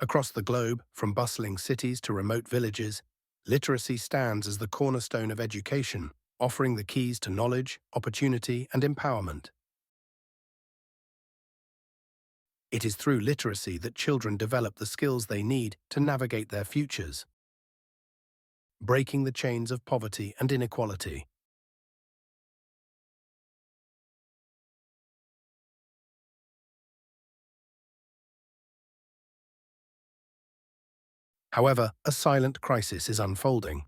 Across the globe, from bustling cities to remote villages, literacy stands as the cornerstone of education, offering the keys to knowledge, opportunity, and empowerment. It is through literacy that children develop the skills they need to navigate their futures, breaking the chains of poverty and inequality. However, a silent crisis is unfolding.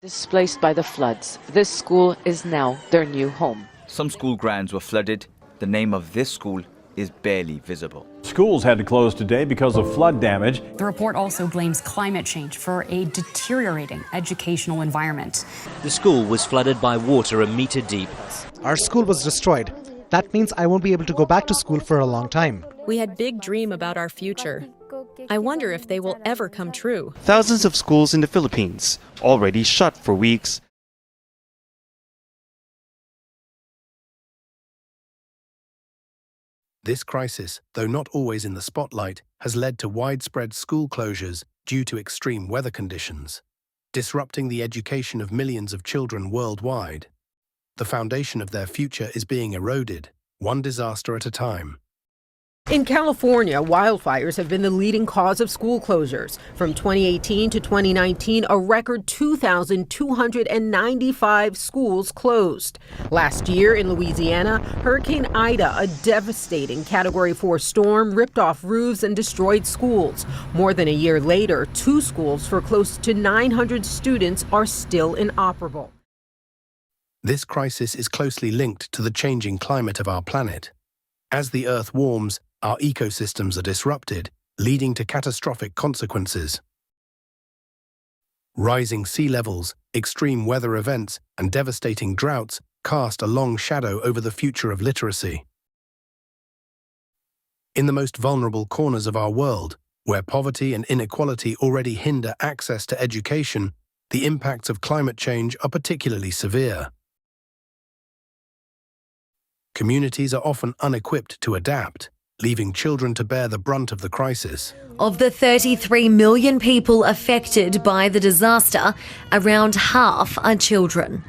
Displaced by the floods, this school is now their new home. Some school grounds were flooded. The name of this school is barely visible. Schools had to close today because of flood damage. The report also blames climate change for a deteriorating educational environment. The school was flooded by water a meter deep. Our school was destroyed. That means I won't be able to go back to school for a long time. We had big dream about our future. I wonder if they will ever come true. Thousands of schools in the Philippines already shut for weeks. This crisis, though not always in the spotlight, has led to widespread school closures due to extreme weather conditions, disrupting the education of millions of children worldwide. The foundation of their future is being eroded, one disaster at a time. In California, wildfires have been the leading cause of school closures. From 2018 to 2019, a record 2,295 schools closed. Last year in Louisiana, Hurricane Ida, a devastating Category 4 storm, ripped off roofs and destroyed schools. More than a year later, 2 schools for close to 900 students are still inoperable. This crisis is closely linked to the changing climate of our planet. As the Earth warms, our ecosystems are disrupted, leading to catastrophic consequences. Rising sea levels, extreme weather events, and devastating droughts cast a long shadow over the future of literacy. In the most vulnerable corners of our world, where poverty and inequality already hinder access to education, the impacts of climate change are particularly severe. Communities are often unequipped to adapt, leaving children to bear the brunt of the crisis. Of the 33 million people affected by the disaster, around half are children.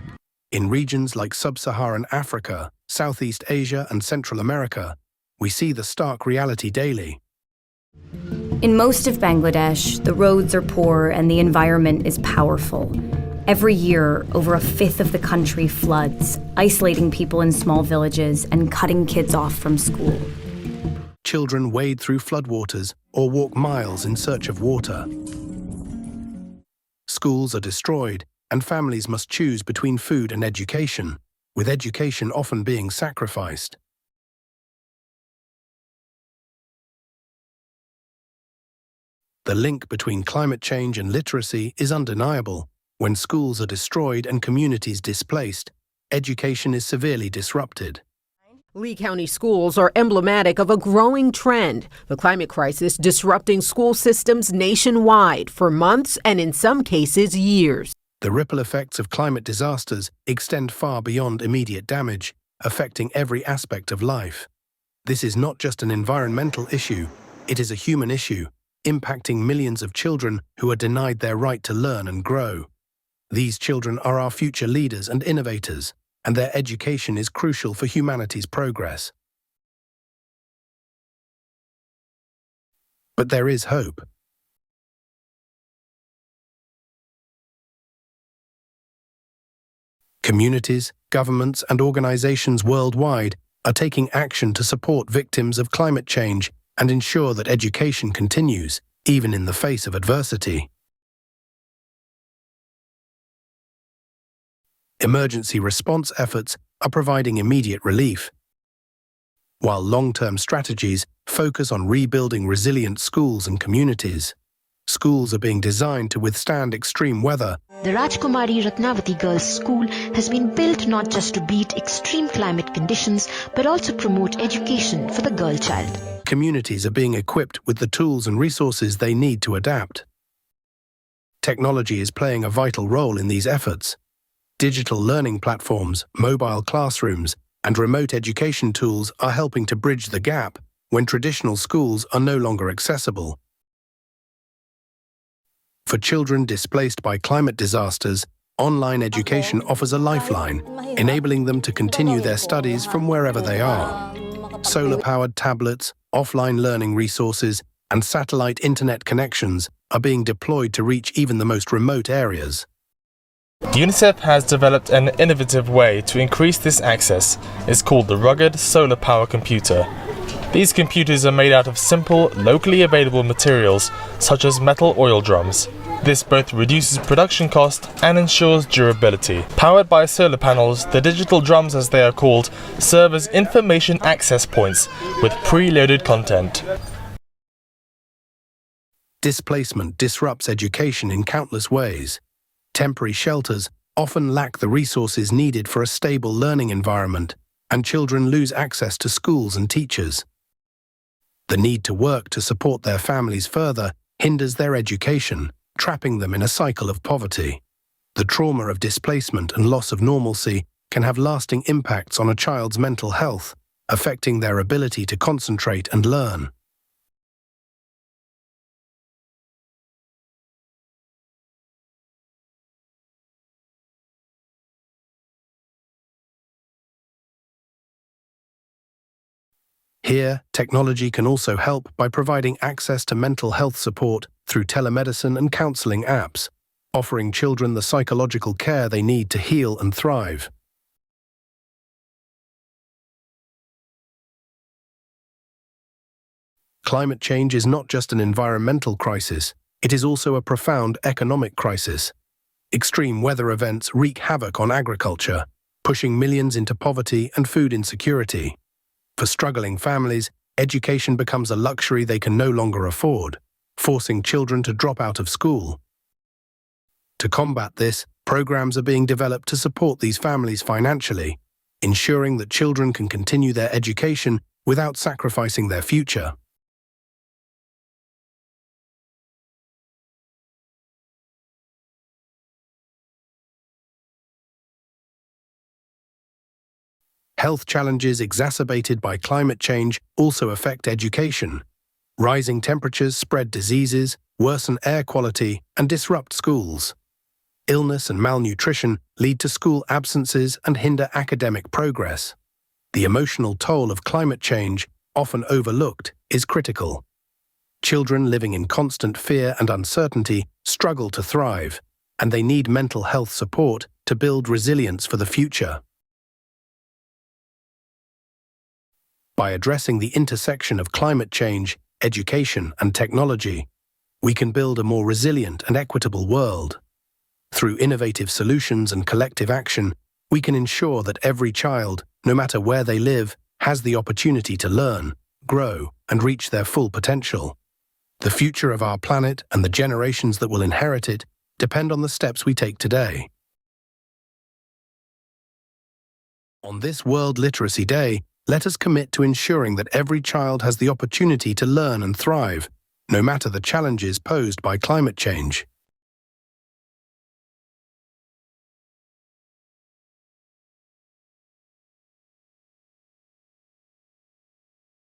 In regions like Sub-Saharan Africa, Southeast Asia, and Central America, we see the stark reality daily. In most of Bangladesh, the roads are poor and the environment is powerful. Every year, over a fifth of the country floods, isolating people in small villages and cutting kids off from school. Children wade through floodwaters or walk miles in search of water. Schools are destroyed, and families must choose between food and education, with education often being sacrificed. The link between climate change and literacy is undeniable. When schools are destroyed and communities displaced, education is severely disrupted. Lee County schools are emblematic of a growing trend, the climate crisis disrupting school systems nationwide for months and in some cases years. The ripple effects of climate disasters extend far beyond immediate damage, affecting every aspect of life. This is not just an environmental issue, it is a human issue, impacting millions of children who are denied their right to learn and grow. These children are our future leaders and innovators, and their education is crucial for humanity's progress. But there is hope. Communities, governments, and organizations worldwide are taking action to support victims of climate change and ensure that education continues, even in the face of adversity. Emergency response efforts are providing immediate relief, while long-term strategies focus on rebuilding resilient schools and communities. Schools are being designed to withstand extreme weather. The Rajkumari Ratnavati Girls' School has been built not just to beat extreme climate conditions, but also promote education for the girl child. Communities are being equipped with the tools and resources they need to adapt. Technology is playing a vital role in these efforts. Digital learning platforms, mobile classrooms, and remote education tools are helping to bridge the gap, when traditional schools are no longer accessible. For children displaced by climate disasters, online education offers a lifeline, enabling them to continue their studies from wherever they are. Solar-powered tablets, offline learning resources, and satellite internet connections are being deployed to reach even the most remote areas. UNICEF has developed an innovative way to increase this access. It's called the Rugged Solar Power Computer. These computers are made out of simple, locally available materials such as metal oil drums. This both reduces production cost and ensures durability. Powered by solar panels, the digital drums, as they are called, serve as information access points with preloaded content. Displacement disrupts education in countless ways. Temporary shelters often lack the resources needed for a stable learning environment, and children lose access to schools and teachers. The need to work to support their families further hinders their education, trapping them in a cycle of poverty. The trauma of displacement and loss of normalcy can have lasting impacts on a child's mental health, affecting their ability to concentrate and learn. Here, technology can also help by providing access to mental health support through telemedicine and counseling apps, offering children the psychological care they need to heal and thrive. Climate change is not just an environmental crisis, it is also a profound economic crisis. Extreme weather events wreak havoc on agriculture, pushing millions into poverty and food insecurity. For struggling families, education becomes a luxury they can no longer afford, forcing children to drop out of school. To combat this, programs are being developed to support these families financially, ensuring that children can continue their education without sacrificing their future. Health challenges exacerbated by climate change also affect education. Rising temperatures spread diseases, worsen air quality, and disrupt schools. Illness and malnutrition lead to school absences and hinder academic progress. The emotional toll of climate change, often overlooked, is critical. Children living in constant fear and uncertainty struggle to thrive, and they need mental health support to build resilience for the future. By addressing the intersection of climate change, education, and technology, we can build a more resilient and equitable world. Through innovative solutions and collective action, we can ensure that every child, no matter where they live, has the opportunity to learn, grow, and reach their full potential. The future of our planet and the generations that will inherit it depend on the steps we take today. On this World Literacy Day, let us commit to ensuring that every child has the opportunity to learn and thrive, no matter the challenges posed by climate change.